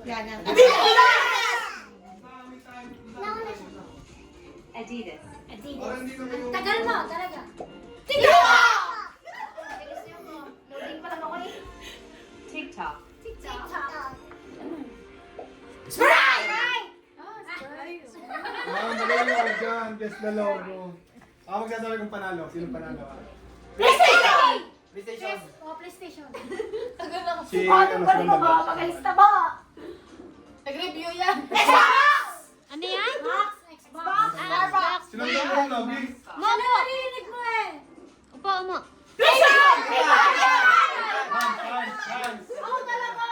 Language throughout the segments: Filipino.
Yan, yan. Adidas. Tagal mo, talaga. Loading pa lang ako eh. TikTok. TikTok. Sprite! Magaling ako dyan. Guess the logo. Ako magsasabi kong panalo. Sino panalo? PlayStation! PlayStation. PlayStation. Tagal ako. Si Ano ba Sunod. ba? Magalista ba? Nag-review yan. Ano yan? Xbox. Xbox. Xbox. Sino ang logo na, Big? Momo! Narinig mo eh. Upo mo. Hans. Ako talaga.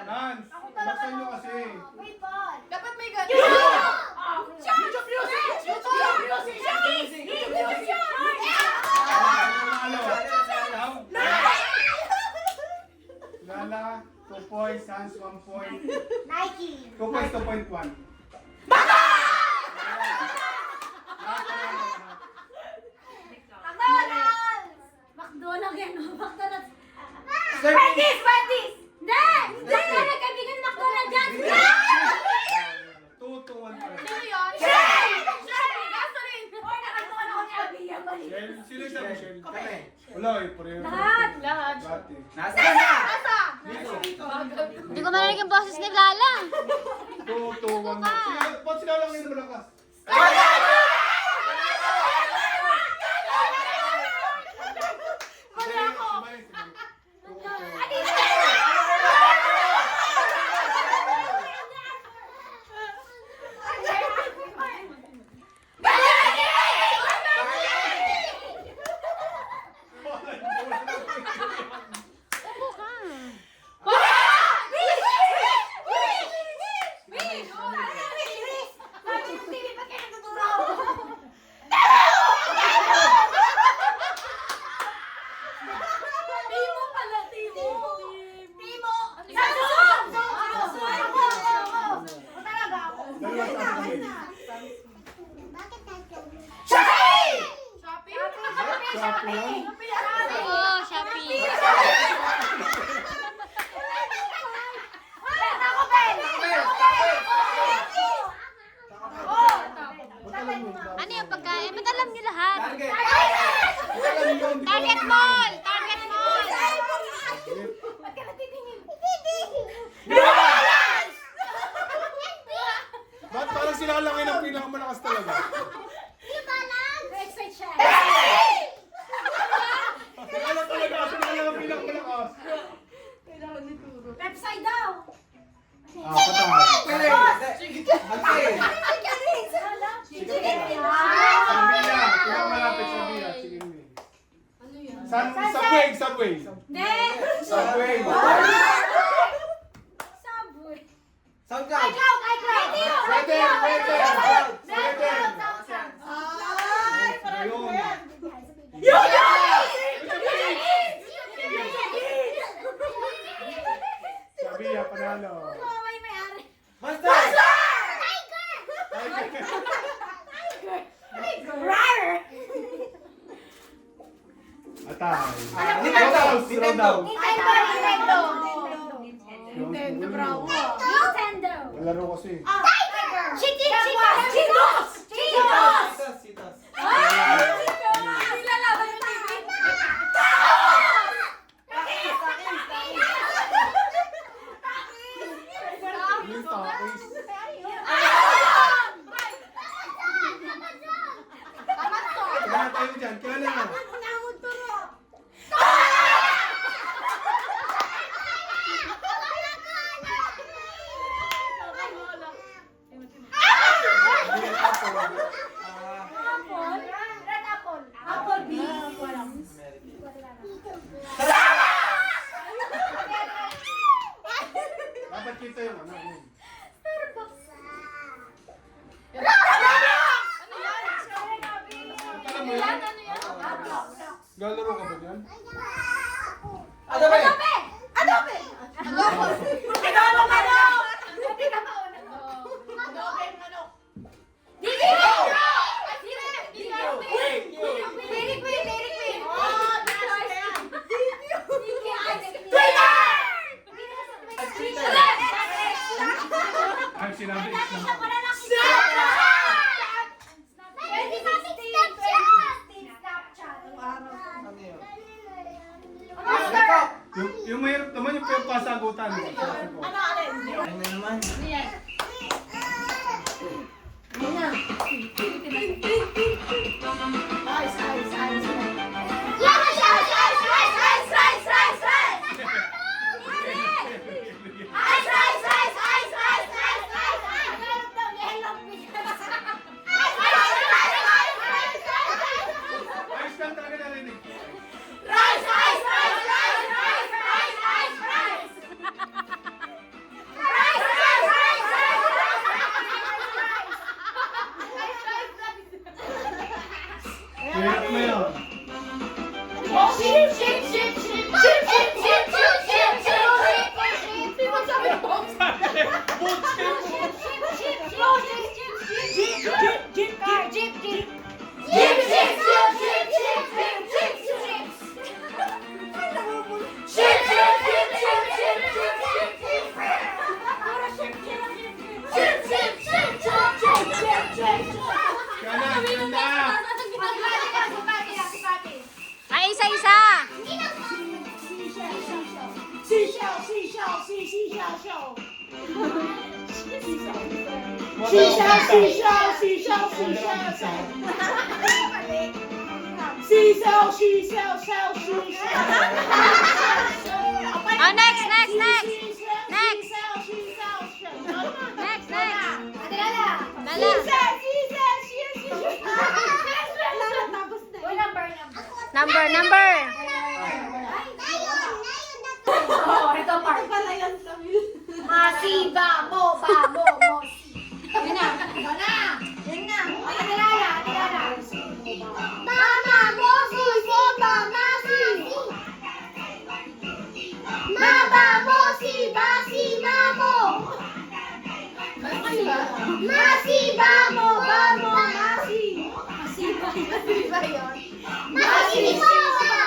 Hans. Ako talaga. Baksan nyo kasi. Wait, Paul. Dapat may ganun. YouTube music! YouTube music! Lala, 2 points. Hans, 1 point. Nike. 2 points, 2.1. McDonald's! McDonald's yan, no? McDonald's. Slurpee. Wendy's! Wendy's! Hindi! Hindi! Nagkaibigan ng McDonald's yan! 2 to 1 point. Sino yun? Shell! Gasoline! Oy, nakalimutan ako ni Abia. Shell, sino siya, Michelle? Kami. Wala eh, pareho. Lahat! Lahat. Lahat eh. Nasa na. Asa? Dito. Hindi ko marinig yung boses ni Lala. 2 to 1. Ba't sila lang yung malakas? Wala ako. Upo ka. Timo pala, Timo. Timo! Samsung! Talaga ako. Dalawa sa akin. Shopee! Shopee lang. Oo, Shopee. Ako, Ben! Ba't alam mo? Ano yung pagkain? Ba't alam niyo lahat? Target. Target Mall! Target Mall! Ba't ka natitingin? Ba't parang sila lang yun ang pinakamalakas talaga? Excite siya. Sila lang talaga, sila lang ang pinakamalakas. Pepsi daw. Patay. Alpin. Sabi niya, pinakamalapit sabi niya. Sige mo eh. Subway. Hindi. Subway. Subway. SoundCloud. iCloud. Sweater. Ayun. Sabi niya, panalo. May may-ari. Monster. Rar! Atay. Nintendo. Throwdown. Nintendo. Nintendo, bravo. Nintendo. Laro kasi. Cheetos. Cheetos. Nilalaban yung TV. Yung tapos. Kaya na tayo dyan. Kaya na. Hindi yung tapos. Red apple. Apple beans. Dapat kita yung ano. yun. Alam mo yan? Galaro ka ba yan? Adobe. Adobe. sinabi. Wala na kita. Pwede ba Snapchat? Ano yun? Master. Yung mahirap naman yung pasagutan. Ano, alin? Ano na naman? Ice, ice, ice. Ayos lang talaga narinig. Mahirap na yun. Kaya na. Ay, isa-isa. Oh, next. Next. Lala. Number. Masiba mo, Yun na. Mama, mosi, boba, masi. Mama, mosi, basi, mamo. Masi, bamo, masi. Masi ba yun? Masi, boba.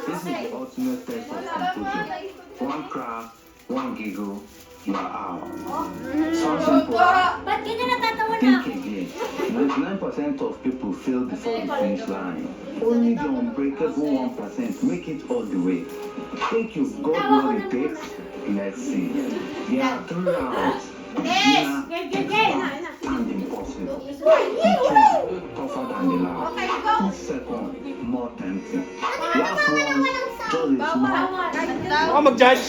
This is the ultimate test of composure. One craft, one giggle, you are out. So simple. Ba't ka na natatawa na? Think again. 99% of people fail before the finish line. Only the unbreakable 1% make it all the way. Think you've got what it takes? Let's see. There are 3 rounds. Beginner, advanced, and impossible. Each one tougher than the last. Each second more tempting. Last one, just a small. Ako mag-judge.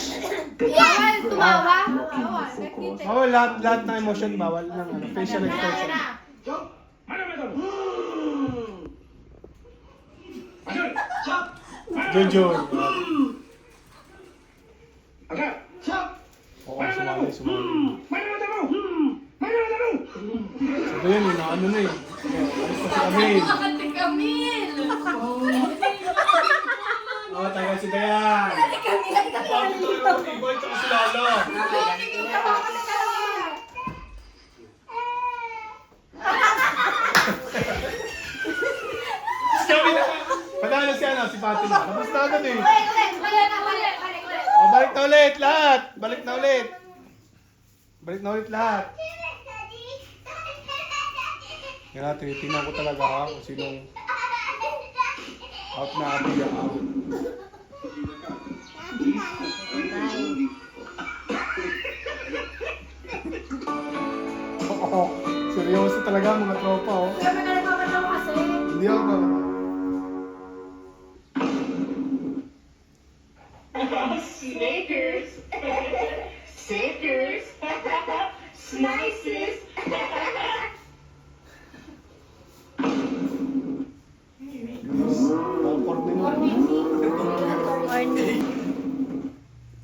Take a deep breath, locking the focus. Bawal lahat ng emotion, bawal ng facial expression. Jojo. Oo, sumali. So yun, ano na eh. Alis na si Camille. Oo, tagal si Dayan. Boy, tsaka si Lolo. Panalo si si Fatima. Tapos na agad eh. O, balik na ulit lahat. Balik na ulit lahat. Yan natin, tingnan ko talaga ha, kung sinong out na abiya out. Oo, seryoso talaga mga tropa oh. Hindi ako. Snickers, slices.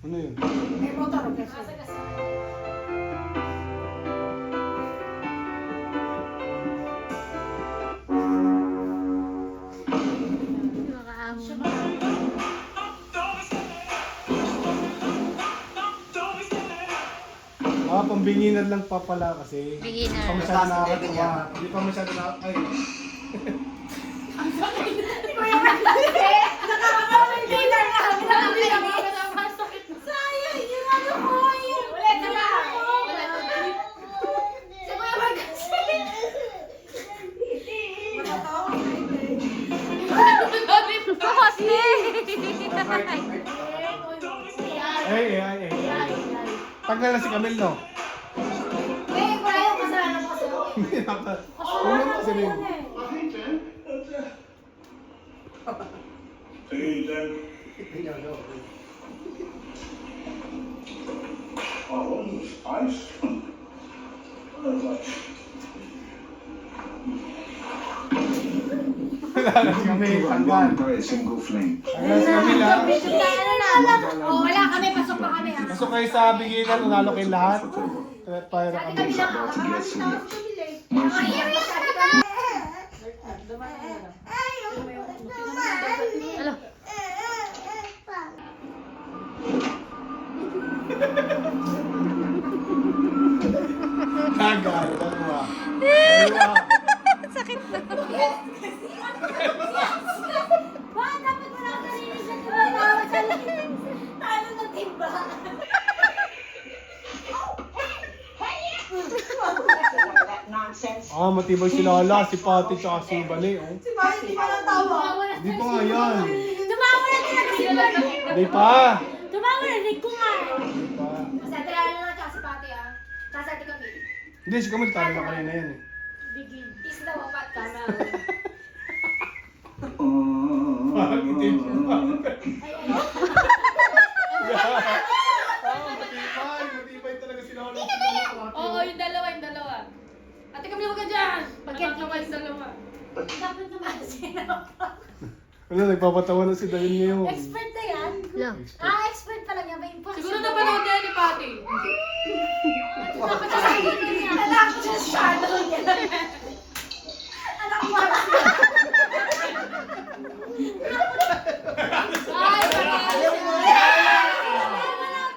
Ano yun? Pambinginan lang pa pala kasi. Beginner. Hindi pa masyado nakakatawa. Hindi pa masyado ay. Sayang, yung ano ko, yung... Ulit, wala ako. Si Kuya Mark kasi. Ay. Tagal na si Camille, no? Eh, wala yung kasalanan ko kasi. Hindi dapat. Huwag mo kasi rin. Wala na si Camille, People are tanggal. going by a single flame. Tagal na si Camille, ha? Oh, wala kami, pasok pa kami. Pasok kayo sa biginan, nanalo kayo lahat. Para kami. It's about to get serious. Mercy. Tagal, dalawa. Dalawa. Sakit na. Bakit dapat wala ka rin siya tumatawa sa talo ng timba? Ah, matibay si Lala, si Pati, tsaka si Bali. Oh. Si Mami, di pa natawa. Hindi pa nga yan. Tumawa na talaga. Hindi pa. Tumawa na, rin ko nga. Hindi pa. Sa tralo na tsaka si Pati ah. Sa ati kami. Hindi, si Camille, talo na kanina yan eh. Bigin. Is daw ang patkama. Parang hindi pa. Ay, ay. Matibay talaga si Lala. Oo, yung dalawa. Ate kami huwag ka dyan. Magkakawa yung dalawa. Dapat naman sino. Ano, nagpapatawa na si Dayan ngayon. Expert na yan? Lo. Expert pala niya. May impossible. Siguro napanood yan ni Patty. Dapat sa niya. Lalaki siya shadow niya.